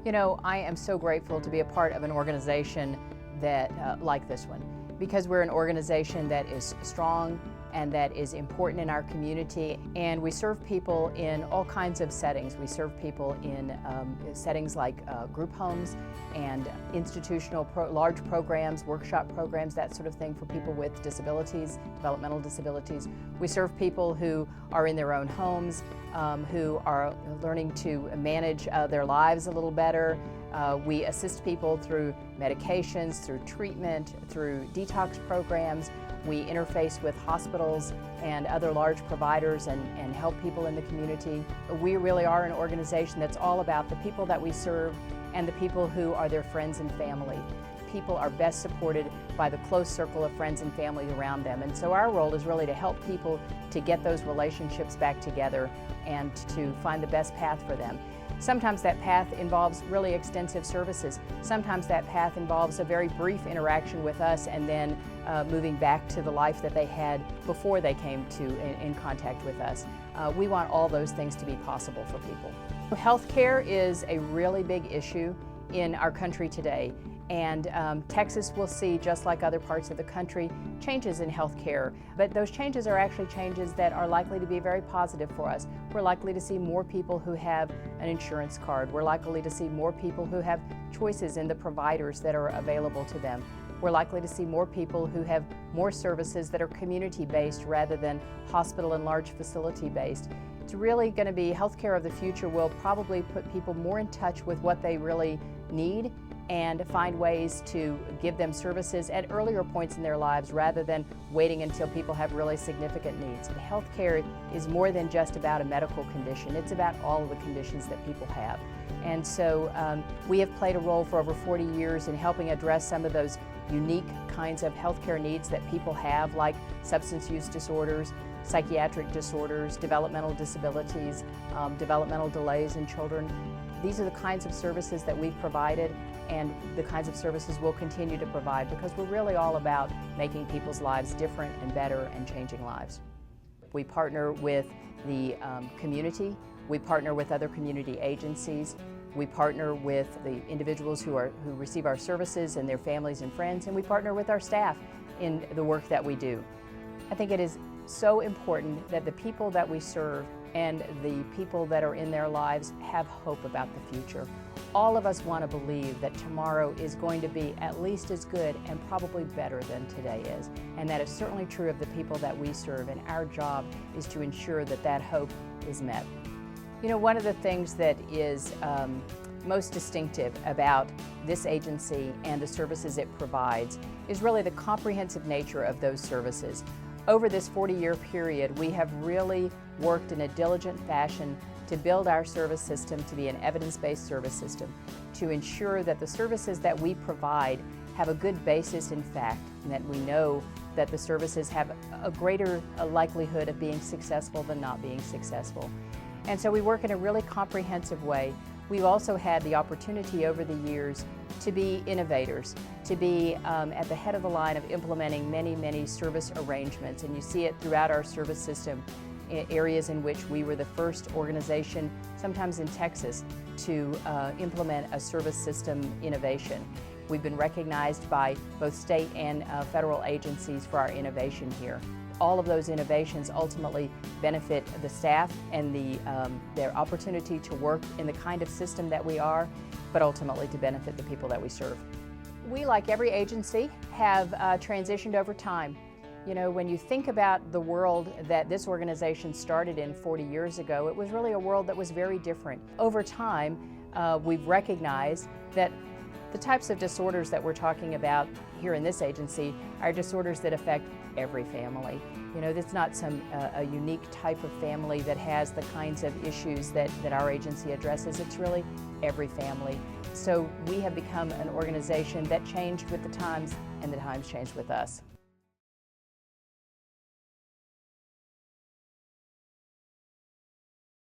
You know, I am so grateful to be a part of an organization that like this one, because we're an organization that is strong and that is important in our community, and we serve people in all kinds of settings. We serve people in settings like group homes and institutional large programs, workshop programs, that sort of thing for people with disabilities, developmental disabilities. We serve people who are in their own homes, who are learning to manage their lives a little better. We assist people through medications, through treatment, through detox programs. We interface with hospitals and other large providers and help people in the community. We really are an organization that's all about the people that we serve and the people who are their friends and family. People are best supported by the close circle of friends and family around them. And so our role is really to help people to get those relationships back together and to find the best path for them. Sometimes that path involves really extensive services. Sometimes that path involves a very brief interaction with us and then moving back to the life that they had before they came in contact with us. We want all those things to be possible for people. Healthcare is a really big issue in our country today. And Texas will see, just like other parts of the country, changes in health care. But those changes are actually changes that are likely to be very positive for us. We're likely to see more people who have an insurance card. We're likely to see more people who have choices in the providers that are available to them. We're likely to see more people who have more services that are community-based rather than hospital and large facility-based. It's really going to be healthcare of the future will probably put people more in touch with what they really need and find ways to give them services at earlier points in their lives rather than waiting until people have really significant needs. Healthcare is more than just about a medical condition. It's about all of the conditions that people have. And so we have played a role for over 40 years in helping address some of those unique kinds of healthcare needs that people have, like substance use disorders, psychiatric disorders, developmental disabilities, developmental delays in children. These are the kinds of services that we've provided and the kinds of services we'll continue to provide, because we're really all about making people's lives different and better and changing lives. We partner with the community, we partner with other community agencies, we partner with the individuals who receive our services and their families and friends, and we partner with our staff in the work that we do. I think it is so important that the people that we serve and the people that are in their lives have hope about the future. All of us want to believe that tomorrow is going to be at least as good and probably better than today is. And that is certainly true of the people that we serve, and our job is to ensure that that hope is met. You know, one of the things that is most distinctive about this agency and the services it provides is really the comprehensive nature of those services. Over this 40-year period, we have really worked in a diligent fashion to build our service system to be an evidence-based service system, to ensure that the services that we provide have a good basis in fact, and that we know that the services have a greater likelihood of being successful than not being successful. And so we work in a really comprehensive way. We've also had the opportunity over the years to be innovators, to be at the head of the line of implementing many, many service arrangements. And you see it throughout our service system, in areas in which we were the first organization, sometimes in Texas, to implement a service system innovation. We've been recognized by both state and federal agencies for our innovation here. All of those innovations ultimately benefit the staff and their opportunity to work in the kind of system that we are, but ultimately to benefit the people that we serve. We, like every agency, have transitioned over time. You know, when you think about the world that this organization started in 40 years ago, it was really a world that was very different. Over time, we've recognized that the types of disorders that we're talking about here in this agency are disorders that affect every family. You know, it's not a unique type of family that has the kinds of issues that our agency addresses. It's really every family. So we have become an organization that changed with the times, and the times changed with us.